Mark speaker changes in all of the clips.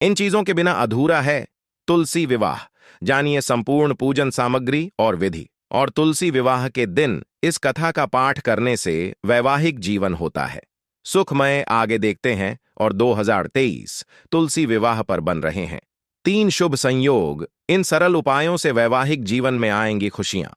Speaker 1: इन चीजों के बिना अधूरा है तुलसी विवाह। जानिए संपूर्ण पूजन सामग्री और विधि। और तुलसी विवाह के दिन इस कथा का पाठ करने से वैवाहिक जीवन होता है सुखमय। आगे देखते हैं। और 2023 तुलसी विवाह पर बन रहे हैं 3 शुभ संयोग। इन सरल उपायों से वैवाहिक जीवन में आएंगी खुशियां।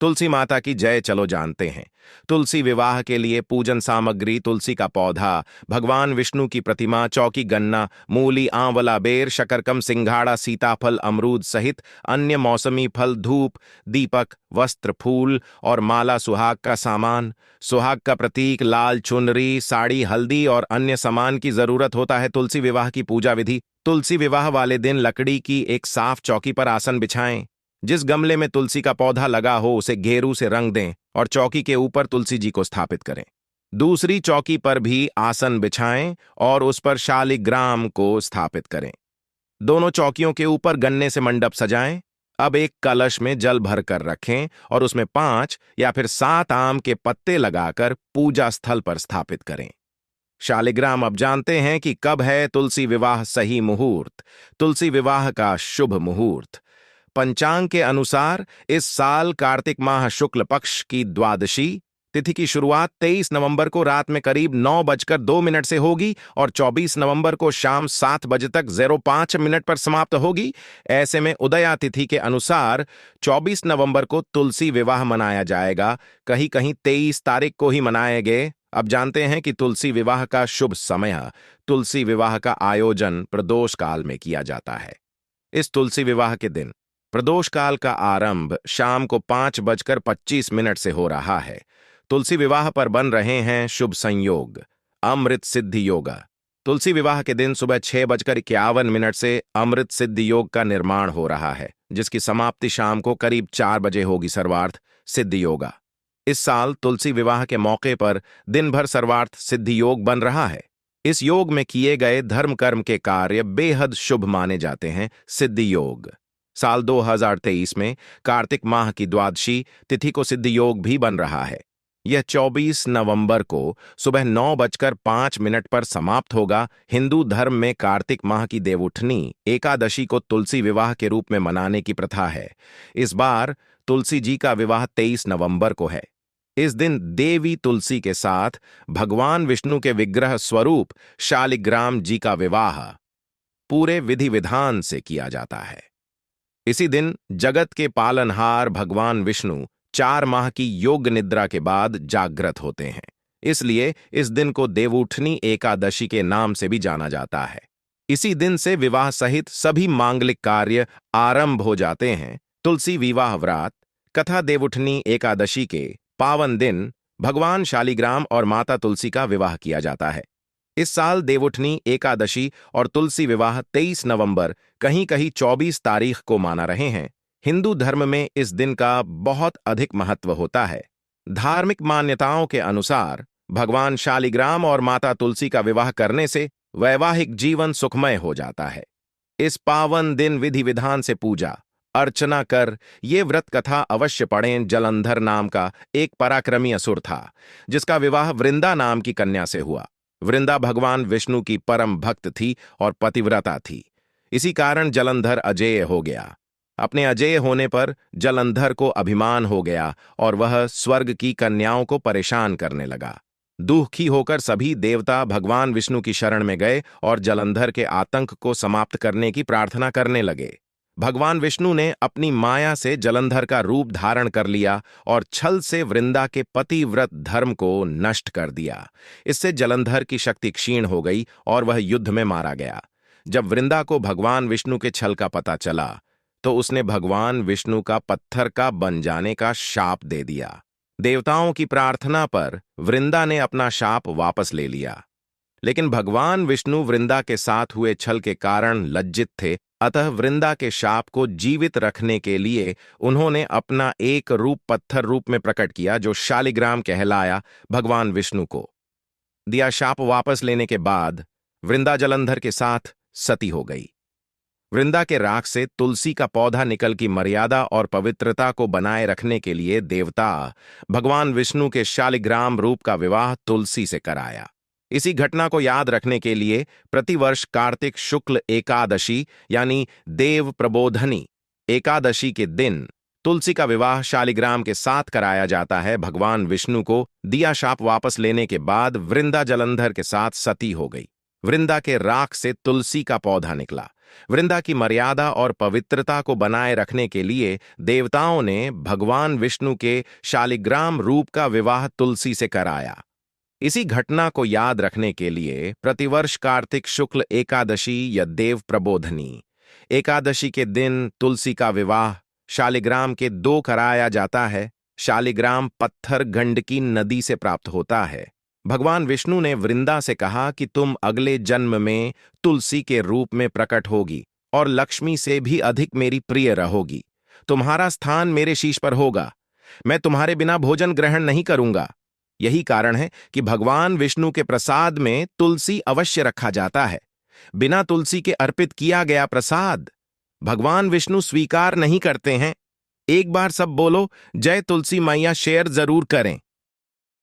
Speaker 1: तुलसी माता की जय। चलो जानते हैं। तुलसी विवाह के लिए पूजन सामग्री: तुलसी का पौधा, भगवान विष्णु की प्रतिमा, चौकी, गन्ना, मूली, आंवला, बेर, शकरकम, सिंघाड़ा, सीताफल, अमरूद सहित अन्य मौसमी फल, धूप, दीपक, वस्त्र, फूल और माला। सुहाग का सामान: सुहाग का प्रतीक लाल चुनरी, साड़ी, हल्दी और अन्य सामान की जरूरत होता है। तुलसी विवाह की पूजा विधि: तुलसी विवाह वाले दिन लकड़ी की एक साफ चौकी पर आसन बिछाएं। जिस गमले में तुलसी का पौधा लगा हो उसे गेरू से रंग दें और चौकी के ऊपर तुलसी जी को स्थापित करें। दूसरी चौकी पर भी आसन बिछाएं और उस पर शालिग्राम को स्थापित करें। दोनों चौकियों के ऊपर गन्ने से मंडप सजाएं। अब एक कलश में जल भर कर रखें और उसमें 5 या फिर 7 आम के पत्ते लगाकर पूजा स्थल पर स्थापित करें। शालिग्राम। अब जानते हैं कि कब है तुलसी विवाह सही मुहूर्त। तुलसी विवाह का शुभ मुहूर्त: पंचांग के अनुसार इस साल कार्तिक माह शुक्ल पक्ष की द्वादशी तिथि की शुरुआत 23 नवंबर को रात में करीब 9:02 से होगी और 24 नवंबर को शाम 7 बजे तक 05 पर समाप्त होगी। ऐसे में उदया तिथि के अनुसार 24 नवंबर को तुलसी विवाह मनाया जाएगा। कहीं कहीं 23 तारीख को ही मनाएंगे। अब जानते हैं कि तुलसी विवाह का शुभ समय। तुलसी विवाह का आयोजन प्रदोष काल में किया जाता है। इस तुलसी विवाह के दिन प्रदोष काल का आरंभ शाम को 5:25 से हो रहा है। तुलसी विवाह पर बन रहे हैं शुभ संयोग: अमृत सिद्धि योगा। तुलसी विवाह के दिन सुबह 6:51 से अमृत सिद्धि योग का निर्माण हो रहा है, जिसकी समाप्ति शाम को करीब 4 बजे होगी। सर्वार्थ सिद्धि योगा: इस साल तुलसी विवाह के मौके पर दिन भर सर्वार्थ सिद्धि योग बन रहा है। इस योग में किए गए धर्म कर्म के कार्य बेहद शुभ माने जाते हैं। सिद्धि योग: साल 2023 में कार्तिक माह की द्वादशी तिथि को सिद्धि योग भी बन रहा है। यह 24 नवंबर को सुबह 9:05 पर समाप्त होगा। हिंदू धर्म में कार्तिक माह की देवउठनी एकादशी को तुलसी विवाह के रूप में मनाने की प्रथा है। इस बार तुलसी जी का विवाह 23 नवंबर को है। इस दिन देवी तुलसी के साथ भगवान विष्णु के विग्रह स्वरूप शालिग्राम जी का विवाह पूरे विधि विधान से किया जाता है। इसी दिन जगत के पालनहार भगवान विष्णु 4 माह की योग निद्रा के बाद जागृत होते हैं। इसलिए इस दिन को देवउठनी एकादशी के नाम से भी जाना जाता है। इसी दिन से विवाह सहित सभी मांगलिक कार्य आरंभ हो जाते हैं। तुलसी विवाह व्रत कथा: देवउठनी एकादशी के पावन दिन भगवान शालिग्राम और माता तुलसी का विवाह किया जाता है। इस साल देवउठनी एकादशी और तुलसी विवाह 23 नवंबर, कहीं कहीं 24 तारीख को माना रहे हैं। हिंदू धर्म में इस दिन का बहुत अधिक महत्व होता है। धार्मिक मान्यताओं के अनुसार भगवान शालिग्राम और माता तुलसी का विवाह करने से वैवाहिक जीवन सुखमय हो जाता है। इस पावन दिन विधि विधान से पूजा अर्चना कर ये व्रत कथा अवश्य पढ़ें। जलंधर नाम का एक पराक्रमी असुर था, जिसका विवाह वृंदा नाम की कन्या से हुआ। वृंदा भगवान विष्णु की परम भक्त थी और पतिव्रता थी। इसी कारण जलंधर अजेय हो गया। अपने अजेय होने पर जलंधर को अभिमान हो गया और वह स्वर्ग की कन्याओं को परेशान करने लगा। दुखी होकर सभी देवता भगवान विष्णु की शरण में गए और जलंधर के आतंक को समाप्त करने की प्रार्थना करने लगे। भगवान विष्णु ने अपनी माया से जलंधर का रूप धारण कर लिया और छल से वृंदा के पतिव्रत धर्म को नष्ट कर दिया। इससे जलंधर की शक्ति क्षीण हो गई और वह युद्ध में मारा गया। जब वृंदा को भगवान विष्णु के छल का पता चला तो उसने भगवान विष्णु का पत्थर का बन जाने का शाप दे दिया। देवताओं की प्रार्थना पर वृंदा ने अपना शाप वापस ले लिया, लेकिन भगवान विष्णु वृंदा के साथ हुए छल के कारण लज्जित थे। अतः वृंदा के शाप को जीवित रखने के लिए उन्होंने अपना एक रूप पत्थर रूप में प्रकट किया, जो शालिग्राम कहलाया। भगवान विष्णु को दिया शाप वापस लेने के बाद वृंदा जलंधर के साथ सती हो गई। वृंदा के राख से तुलसी का पौधा निकल की मर्यादा और पवित्रता को बनाए रखने के लिए देवता भगवान विष्णु के शालिग्राम रूप का विवाह तुलसी से कराया। इसी घटना को याद रखने के लिए प्रतिवर्ष कार्तिक शुक्ल एकादशी यानी देव प्रबोधनी एकादशी के दिन तुलसी का विवाह शालिग्राम के साथ कराया जाता है। भगवान विष्णु को दिया शाप वापस लेने के बाद वृंदा जलंधर के साथ सती हो गई। वृंदा के राख से तुलसी का पौधा निकला। वृंदा की मर्यादा और पवित्रता को बनाए रखने के लिए देवताओं ने भगवान विष्णु के शालिग्राम रूप का विवाह तुलसी से कराया। इसी घटना को याद रखने के लिए प्रतिवर्ष कार्तिक शुक्ल एकादशी या देव प्रबोधनी एकादशी के दिन तुलसी का विवाह शालिग्राम के दो कराया जाता है। शालिग्राम पत्थर गंडकी नदी से प्राप्त होता है। भगवान विष्णु ने वृंदा से कहा कि तुम अगले जन्म में तुलसी के रूप में प्रकट होगी और लक्ष्मी से भी अधिक मेरी प्रिय रहोगी। तुम्हारा स्थान मेरे शीश पर होगा। मैं तुम्हारे बिना भोजन ग्रहण नहीं करूंगा। यही कारण है कि भगवान विष्णु के प्रसाद में तुलसी अवश्य रखा जाता है। बिना तुलसी के अर्पित किया गया प्रसाद भगवान विष्णु स्वीकार नहीं करते हैं। एक बार सब बोलो, जय तुलसी मैया शेयर जरूर करें।